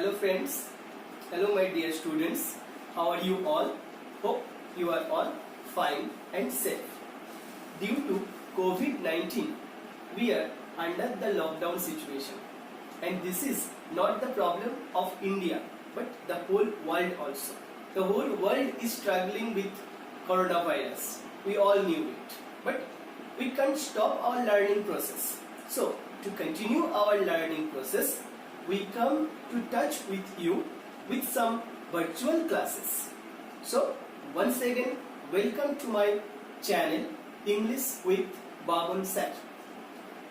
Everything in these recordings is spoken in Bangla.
Hello friends, hello my dear students, how are you all? Hope you are all fine and safe. Due to COVID-19, we are under the lockdown situation, and this is not the problem of India but the whole world also. The whole world is struggling with coronavirus. We all knew it, but we can't stop our learning process. So to continue our learning process, we come to touch with you with some virtual classes. So once again, welcome to my channel English with Babon Sir.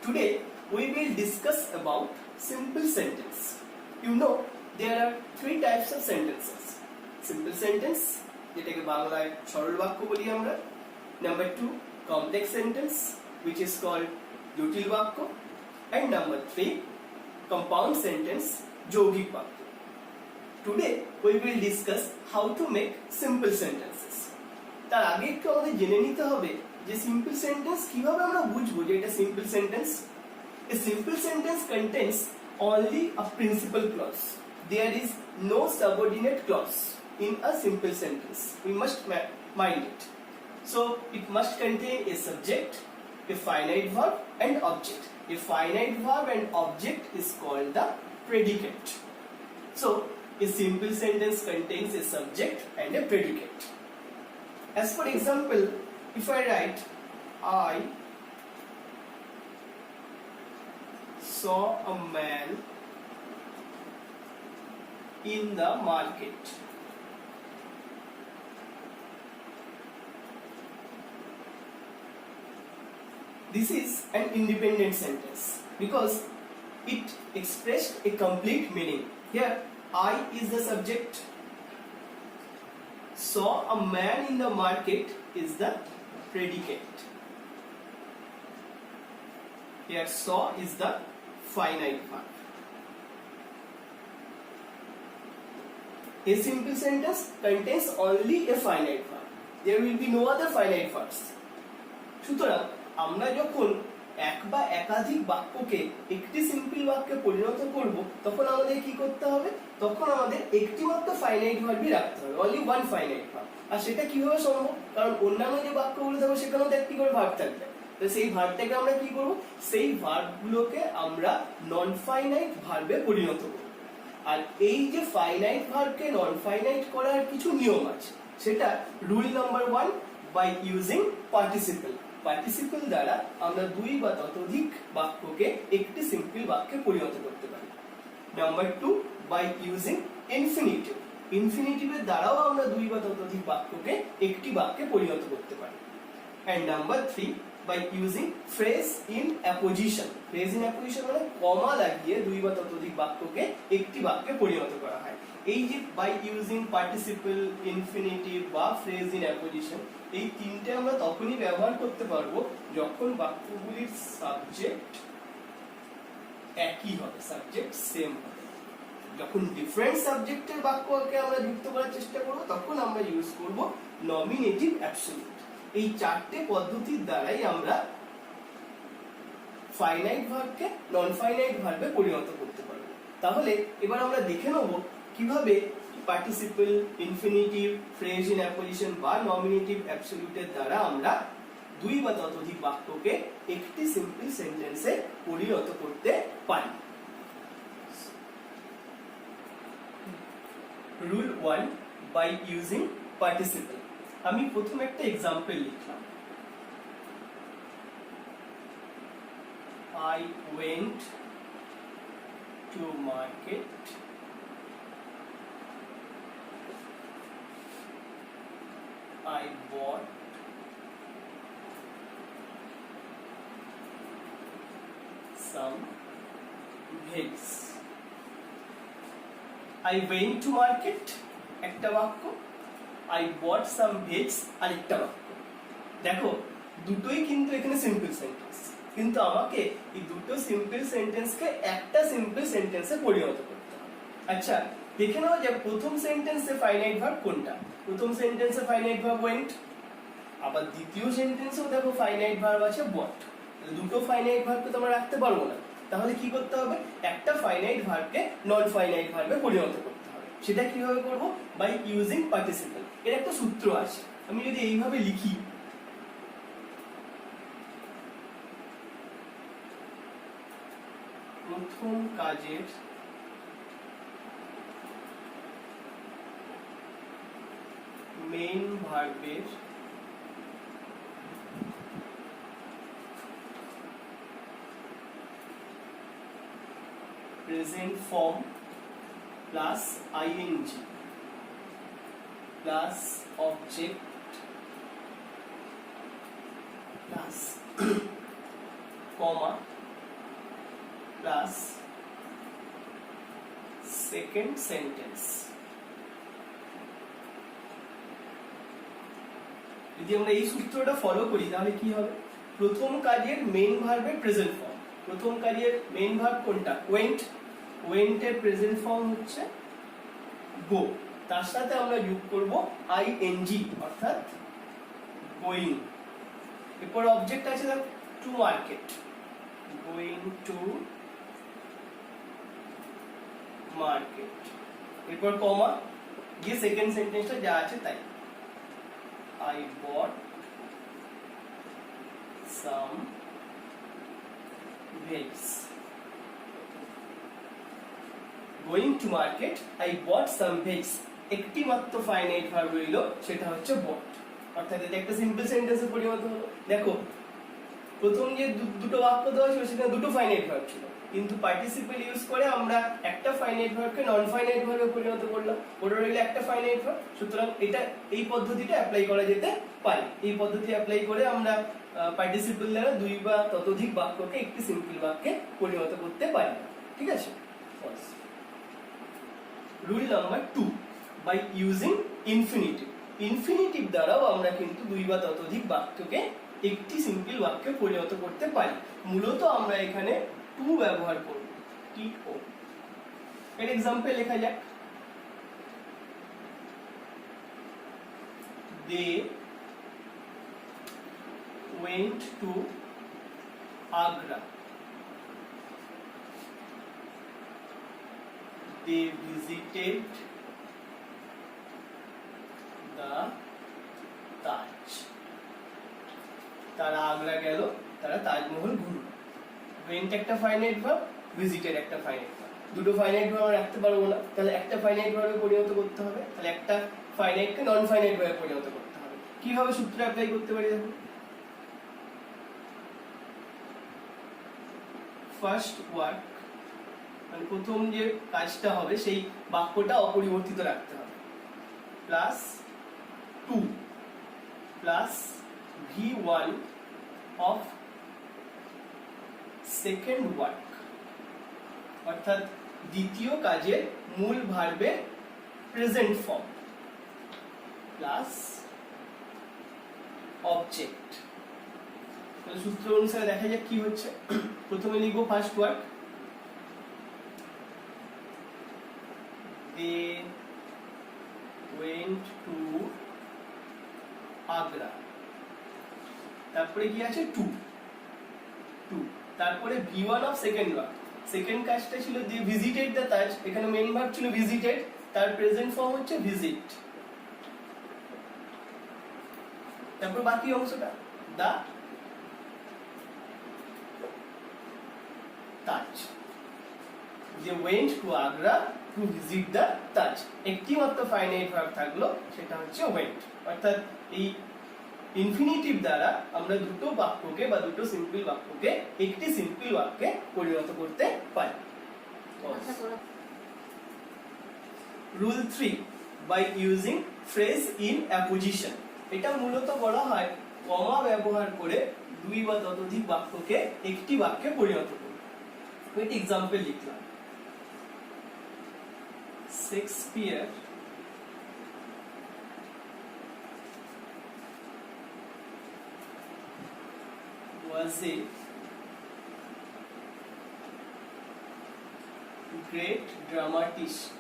Today we will discuss about simple sentence. You know there are three types of sentences. Simple sentence, যেটাকে বাংলায় সরল বাক্য বলি আমরা. Number 2, complex sentence, which is called জটিল বাক্য. And number 3, compound sentence, যৌগিক বাক্য. Today we will discuss how to make simple sentences. তার আগে একটু আমাদের জেনে নিতে হবে যে simple sentence কিভাবে আমরা বুঝবো যে এটা simple sentence. A simple sentence contains only a principal clause. There is no subordinate clause in a simple sentence. We must mind it. So it must contain a subject, a finite verb and object. A finite verb and object is called the predicate. So a simple sentence contains a subject and a predicate. As for example, if I write I saw a man in the market. This is an independent sentence because it expressed a complete meaning. Here I is the subject, saw a man in the market is the predicate. Here saw is the finite verb. A simple sentence contains only a finite verb. There will be no other finite verbs. সুতরাং আমরা যখন এক বা একাধিক বাক্যকে একটি সিম্পল বাক্যে পরিণত করব তখন আমাদের কি করতে হবে, তখন আমাদের একটি মাত্র ফাইনাইট ভার্বই রাখতে হবে, অনলি ওয়ান ফাইনাইট ভার্ব। আর সেটা কিভাবে সম্ভব, কারণ অন্যান্য যে বাক্যগুলো থাকবে সেখানেও তো একটি করে ভার্ব থাকবে। তো সেই ভার্বটাকে আমরা কি করব, সেই ভার্বগুলোকে আমরা নন ফাইনাইট ভার্বে পরিণত করব। আর এই যে ফাইনাইট ভার্বকে নন ফাইনাইট করার কিছু নিয়ম আছে, সেটা rule number 1, by using participle. Participle দ্বারা আমরা দুই বা ততোধিক বাক্যকে একটি সিম্পল বাক্যে পরিণত করতে পারি। Number 2, by using infinitive. ইনফিনিটিভের দ্বারাও আমরা দুই বা ততোধিক বাক্যকে একটি বাক্যে পরিণত করতে পারি। And number 3, by using phrase in apposition. Phrase in apposition মানে কমা লাগিয়ে দুই বা ততোধিক বাক্যকে একটি বাক্যে পরিণত করা হয়। এই যে বাই ইউজিং পার্টিসিপল, ইনফিনিটিভ বা ফ্রেজ ইন অ্যাপোজিশন, এই তিনটে আমরা তখনই ব্যবহার করতে পারবো যখন বাক্যগুলির সাবজেক্ট একই হবে, সাবজেক্ট সেম হবে। যখন ডিফারেন্ট সাবজেক্টের বাক্যকে আমরা যুক্ত করার চেষ্টা করব তখন আমরা ইউজ করব নমিনেটিভ অ্যাবসলিউট। এই চারটে পদ্ধতির দ্বারাই আমরা ফাইনাইট ভার্বকে নন ফাইনাইট ভার্বে পরিণত করতে পারবো। তাহলে এবার আমরা দেখে নেব কিভাবে participle, infinitive, phrase in apposition বা নমিনেটিভ অ্যাবসলিউটের দ্বারা আমরা দুই বা ততোধিক বাক্যকে একটি সিম্পল সেন্টেন্সে পরিণত করতে পারি। Rule 1, by using participle. আমি প্রথমে একটা এক্সাম্পল লিখলাম। I went to market. I bought some veggies. I went to market একটা বাক্য, I bought some veggies আরেকটা বাক্য। দেখো দুটোই কিন্তু এখানে সিম্পল সেন্টেন্স, কিন্তু আমাকে এই দুটো সিম্পল সেন্টেন্সকে একটা সিম্পল সেন্টেন্সে পরিণত করতে হবে। আচ্ছা দেখে নাও যে প্রথম সেন্টেন্সে ফাইনাইট ভার্ব কোনটা। প্রথম সেন্টেন্সে ফাইনাইট ভার্ব ওয়েন্ট, আবার দ্বিতীয় সেন্টেন্সেও দেখো ফাইনাইট ভার্ব আছে বট। দুটো ফাইনাইট ভার্বকে তো আমরা রাখতে পারবো না, তাহলে কি করতে হবে, একটা ফাইনাইট ভার্বকে নন ফাইনাইট ভার্বে পরিণত করতে হবে। সেটা কিভাবে করব, বাই ইউজিং পার্টিসিপল। এর একটা সূত্র আছে, আমি যদি এইভাবে লিখি, প্রথম কাজের মেইন ভার্বের present form plus ING plus object plus comma plus second sentence. যদি আমরা এই সূত্রটা ফলো করি তাহলে কি হবে, প্রথম কাজের মেইন ভার্বের প্রেজেন্ট ফর্ম, প্রথম কাজের মেইন ভার্ব কোনটা, ওয়েন্ট, ওয়েন্টের প্রেজেন্ট ফর্ম হচ্ছে গো, তার সাথে আমরা যোগ করব আইএনজি অর্থাৎ গোয়িং। এরপর অবজেক্ট আছে to market, going to market, এরপর কমা গিয়ে সেকেন্ড সেন্টেন্সটা যা আছে তাই, I bought some veggies. Going to market, I bought some veggies. একটি মাত্র ফাইনাইট ভার্ব রইল, সেটা হচ্ছে bought। অর্থাৎ এটা একটা সিম্পল সেন্টেন্সে পরিণত হলো। দেখো প্রথম যে দুটো বাক্য দেওয়া ছিল সেখানে দুটো ফাইনাইট ভার্ব ছিল, কিন্তু পার্টিসিপল ইউজ করে আমরা একটা ফাইনাইট ভার্বকে নন ফাইনাইট ভার্বে পরিণত করলাম, ওটা রইল একটা ফাইনাইট ভার্ব। সুতরাং এটা এই পদ্ধতিটা অ্যাপ্লাই করা যেতে পারে। এই পদ্ধতি অ্যাপ্লাই করে আমরা পার্টিসিপল দ্বারা দুই বা ততোধিক বাক্যকে একটি সিম্পল বাক্যে পরিণত করতে পারি। ঠিক আছে। Rule number 2, by using infinitive. Infinitive দ্বারাও আমরা কিন্তু দুই বা ততোধিক বাক্যকে একটি সিম্পল বাক্যে পরিণত করতে পারি। মূলত আমরা এখানে টু ব্যবহার করব, টি ও। এর एग्जांपल লেখা যাক, দে went to Agra, they visited the Taj, তারা আগ্রা গেল, তারা তাজমহল ঘুরল। went একটা ফাইনাইট ভার্ব, visited একটা ফাইনাইট ভার্ব, দুটো ফাইনাইট ভার্ব রাখতে পারবো না, তাহলে একটা ফাইনাইট ভার্বে পরিণত করতে হবে, তাহলে একটা ফাইনাইটকে নন ফাইনাইট ভার্বে পরিণত করতে হবে। কিভাবে সূত্র অ্যাপ্লাই করতে পারি দেখো, ফার্স্ট ওয়ার্ক মানে প্রথম যে কাজটা হবে সেই বাক্যটা অপরিবর্তিত রাখতে হবে, plus to plus V1 of second work, অর্থাৎ দ্বিতীয় কাজের মূল ভার্বের প্রেজেন্ট ফর্ম, প্লাস অবজেক্ট। তাহলে সূত্র অনুসারে দেখা যাক কি হচ্ছে। প্রথমে লিখবো first work, they went to Agra, তারপরে কি আছে টু, তারপরে V1 of second work, second কাজটা ছিল দি ভিজিটেড দ্য তাজ, এখানে মেইন ভার্ব ছিল ভিজিটেড, তার প্রেজেন্ট ফর্ম হচ্ছে ভিজিট, তারপর বাকি অংশটা দা তাজ, যে went to Agra to visit the Taj, একটি মাত্র ফাইনাইট ভার্ব থাকলো, সেটা হচ্ছে went। অর্থাৎ এই ইনফিনিটিভ দ্বারা আমরা দুটো বাক্যকে বা দুটো সিম্পল বাক্যকে একটি সিম্পল বাক্যে পরিণত করতে পারি। Rule 3, by using phrase in apposition. এটা মূলত বলা হয় কমা ব্যবহার করে দুই বা ততোধিক বাক্যকে একটি বাক্যে পরিণত করি। একটা एग्जांपल লিখলাম, Shakespeare was a great dramatist.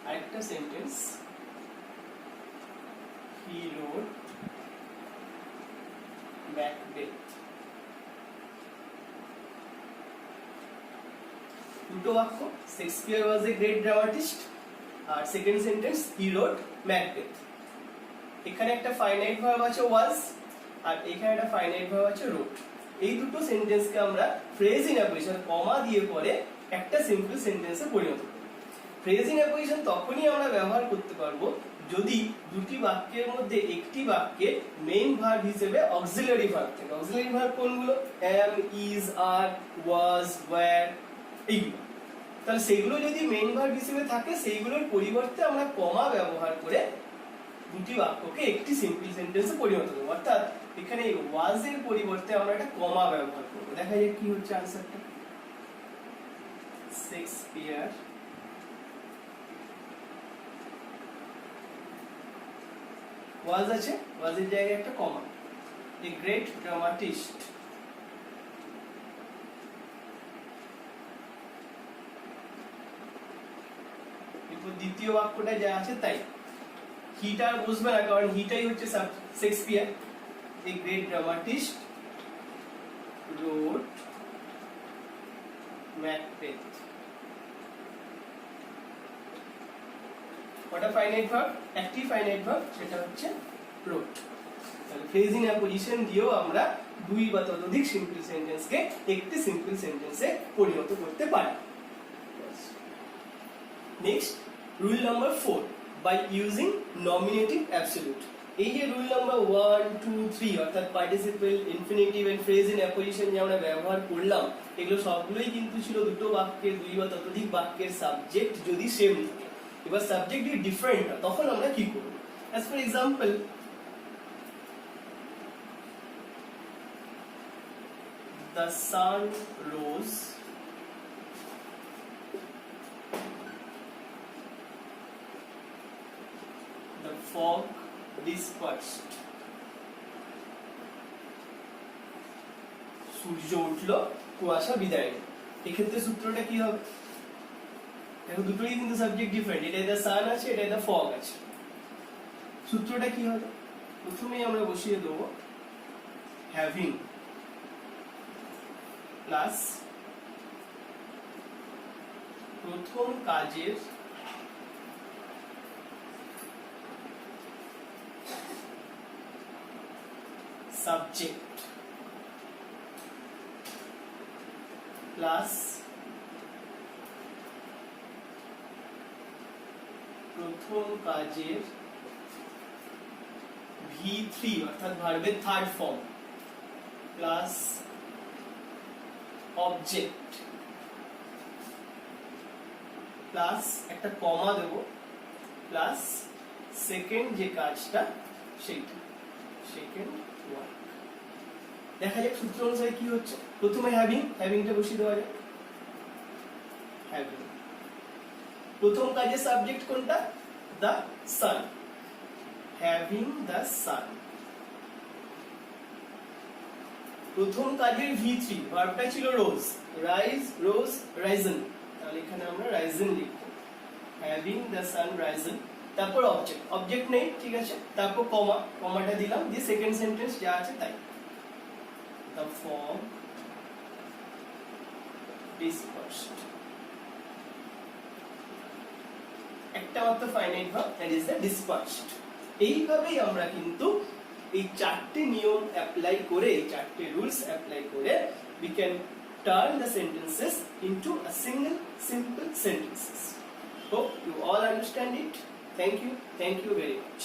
আরেকটা সেন্টেন্স, he wrote Macbeth. দুটো বাক্য, Shakespeare was a great dramatist, আর second sentence he wrote Macbeth. এখানে একটা ফাইনাইট ভার্ব আছে ওয়াজ, আর এখানে একটা ফাইনাইট ভার্ব আছে রোট। এই দুটো সেন্টেন্সকে আমরা ফ্রেজ ইন অ্যাপোজিশন কমা দিয়ে পরে একটা সিম্পল সেন্টেন্সে পরিণত করি। ফ্রেজ ইন অ্যাপোজিশন তখনই আমরা ব্যবহার করতে পারবো যদি দুটি বাক্যের মধ্যে একটি বাক্যে মেইন ভার্ব হিসেবে অক্সিলারি ভার্ব থাকে। অক্সিলারি ভার্ব কোনগুলো? am, is, are, was, were, এইগুলো। তাহলে সেগুলো যদি মেইন ভার্ব হিসেবে থাকে, সেইগুলোর পরিবর্তে আমরা কমা ব্যবহার করে দুটি বাক্যকে একটি সিম্পল সেন্টেন্সে পরিণত করব। অর্থাৎ এখানে ওয়াজ এর পরিবর্তে আমরা একটা কমা ব্যবহার করব। দেখা যাক কি হচ্ছে আনসারটা। শেক্সপিয়ার ওয়াজ আছে, ওয়াজের জায়গায় একটা কমা, এ গ্রেট ড্রামাটিস্ট। দ্বিতীয় বাক্যটা যা আছে তাই, হিটা আর বুঝবে না, কারণ হিটাই হচ্ছে Shakespeare. A great dramatist wrote Macbeth. ওটা ফাইনাইট ভার্ব, একটি ফাইনাইট ভার্ব, সেটা হচ্ছে রোট। তাহলে ফ্রেজ ইন অ্যাপোজিশন দিয়েও আমরা দুই বা ততোধিক সিম্পল সেন্টেন্সকে একটি সিম্পল সেন্টেন্সে পরিণত করতে পারি। Next, rule number 4, by using nominative absolute. এই যে রুল নাম্বার 1, 2, 3 অর্থাৎ participle, infinitive and phrase in apposition যে আমরা ব্যবহার করলাম, এগুলো সবগুলোই কিন্তু ছিল দুটো বাক্যের, দুই বা ততোধিক বাক্যের সাবজেক্ট যদি সেম থাকে। এবার সাবজেক্ট যদি ডিফারেন্ট হয় তখন আমরা কি করব? As for example, the sun rose, the fog dispersed. সূর্য উঠলো, কুয়াশা বিদায় নিল। এক্ষেত্রে সূত্রটা কি হবে? দেখো দুটোই কিন্তু সাবজেক্ট ডিফারেন্ট, এটাই দ্য সান আছে, এটাই দ্য ফগ আছে। সূত্রটা কি হবে? প্রথমেই আমরা বসিয়ে দেবো হ্যাভিং প্লাস প্রথম কাজের সাবজেক্ট প্লাস প্রথম কাজের V3 অর্থাৎ ভার্বের third form plus object plus একটা কমা দেব প্লাস সেকেন্ড যে কাজটা সেইটা, সেকেন্ড ওয়ার্ক। দেখা যাক সূত্র অনুসারে কি হচ্ছে। প্রথমে হ্যাভিংটা বসিয়ে দেওয়া যাক। হ্যাভিং, প্রথম কাজের সাবজেক্ট কোনটা? The sun, having the sun. প্রথম কাজের V3 ভার্বটা ছিল রোজ, রাইজ, রোজ, রাইজেন। তাহলে এখানে আমরা রাইজেন লিখব, হ্যাভিং দ্য সান রাইজেন। তারপর অবজেক্ট নেই, ঠিক আছে। তারপর কমাটা দিলাম, দিয়ে সেকেন্ড সেন্টেন্স যা আছে তাই, দ্য ফগ dispersed। একটা মাত্র finite verb, that is the dispersed। এইভাবেই আমরা কিন্তু এই চারটি নিয়ম অ্যাপ্লাই করে, চারটি রুলস অ্যাপ্লাই করে we can turn the sentences into a single simple sentences. Hope you all understand it. Thank you very much.